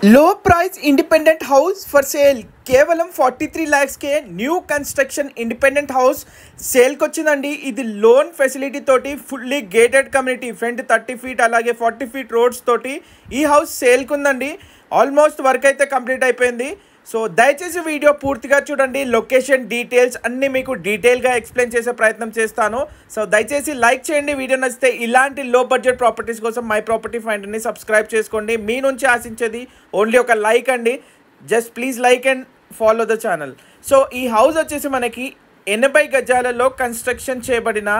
Low price independent house for sale కేవలం 43 lakhs కే new construction independent house sale కి వచ్చిందండి. ఇది లోన్ ఫెసిలిటీ తోటి fully gated community, front 30 feet అలాగే 40 feet రోడ్స్ తోటి ఈ హౌస్ సేల్ కి ఉందండి. ఆల్మోస్ట్ వర్క్ అయితే కంప్లీట్ అయిపోయింది. సో దయచేసి వీడియో పూర్తిగా చూడండి. లొకేషన్ డీటెయిల్స్ అన్నీ మీకు డీటెయిల్గా ఎక్స్ప్లెయిన్ చేసే ప్రయత్నం చేస్తాను. సో దయచేసి లైక్ చేయండి. వీడియో నచ్చితే ఇలాంటి లో బడ్జెట్ ప్రాపర్టీస్ కోసం మై ప్రాపర్టీ ఫైండర్ని సబ్స్క్రైబ్ చేసుకోండి. మీ నుంచి ఆశించేది ఓన్లీ ఒక లైక్ అండి. Just please like and follow the channel. So ఈ హౌస్ వచ్చేసి మనకి 80 గజాలలో కన్స్ట్రక్షన్ చేయబడిన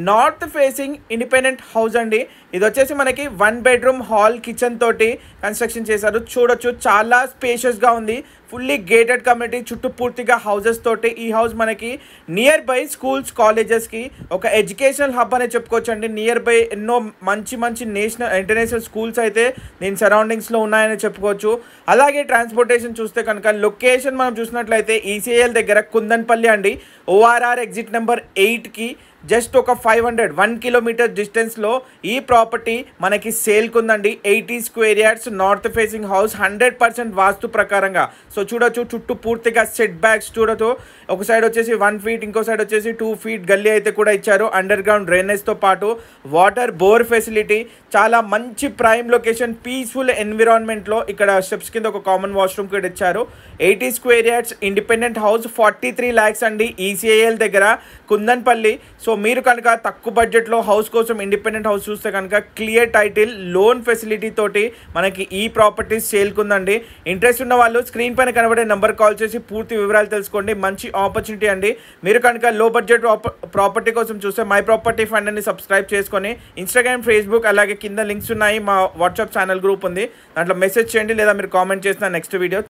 నార్త్ ఫేసింగ్ ఇండిపెండెంట్ హౌస్ అండి. ఇది వచ్చేసి మనకి 1 bedroom హాల్ కిచెన్ తోటి కన్స్ట్రక్షన్ చేశారు. చూడొచ్చు చాలా స్పేషియస్గా ఉంది. ఫుల్లీ గేటెడ్ కమ్యూనిటీ, చుట్టూ పూర్తిగా హౌజెస్ తోటి ఈ హౌస్ మనకి నియర్ బై స్కూల్స్ కాలేజెస్కి ఒక ఎడ్యుకేషనల్ హబ్ అనే చెప్పుకోవచ్చు అండి. నియర్ బై ఎన్నో మంచి నేషనల్ ఇంటర్నేషనల్ స్కూల్స్ అయితే దీని సరౌండింగ్స్లో ఉన్నాయని చెప్పుకోవచ్చు. అలాగే ట్రాన్స్పోర్టేషన్ చూస్తే కనుక లొకేషన్ మనం చూసినట్లయితే ఈసీఎల్ దగ్గర కుందన్పల్లి అండి. ORR ఎగ్జిట్ నెంబర్ 8కి జస్ట్ ఒక 1 kilometer డిస్టెన్స్లో ఈ ప్రాపర్టీ మనకి సేల్కి ఉందండి. 80 square yards north facing house, 100% వాస్తు ప్రకారంగా. సో చూడొచ్చు చుట్టూ పూర్తిగా సెట్ బ్యాక్స్ చూడొచ్చు. ఒక సైడ్ వచ్చేసి 1 feet, ఇంకో సైడ్ వచ్చేసి 2 feet గల్లీ అయితే కూడా ఇచ్చారు. అండర్ గ్రౌండ్ డ్రైనేజ్తో పాటు వాటర్ బోర్ ఫెసిలిటీ, చాలా మంచి ప్రైమ్ లొకేషన్, పీస్ఫుల్ ఎన్విరాన్మెంట్లో. ఇక్కడ స్టెప్స్ కింద ఒక కామన్ వాష్రూమ్ కూడా ఇచ్చారు. 80 square yards independent house, 43 lakhs అండి. ఈసీఐఎల్ దగ్గర కుందన్పల్లి. సో మీరు కనుక తక్కువ బడ్జెట్లో హౌస్ కోసం ఇండిపెండెంట్ హౌస్ చూస్తే కనుక క్లియర్ టైటిల్ లోన్ ఫెసిలిటీ తోటి మనకి ఈ ప్రాపర్టీ సేల్కి ఉందండి. ఇంట్రెస్ట్ ఉన్న వాళ్ళు స్క్రీన్ పైన కనబడే నెంబర్ కాల్ చేసి పూర్తి వివరాలు తెలుసుకోండి. మంచి ఆపర్చునిటీ అండి. మీరు కనుక లో బడ్జెట్ ప్రాపర్టీ కోసం చూస్తే మై ప్రాపర్టీ ఫండ్ని సబ్స్క్రైబ్ చేసుకొని ఇన్స్టాగ్రామ్, ఫేస్బుక్ అలాగే కింద లింక్స్ ఉన్నాయి. మా వాట్సాప్ ఛానల్ గ్రూప్ ఉంది, దాంట్లో మెసేజ్ చేయండి లేదా మీరు కామెంట్ చేసిన నెక్స్ట్ వీడియో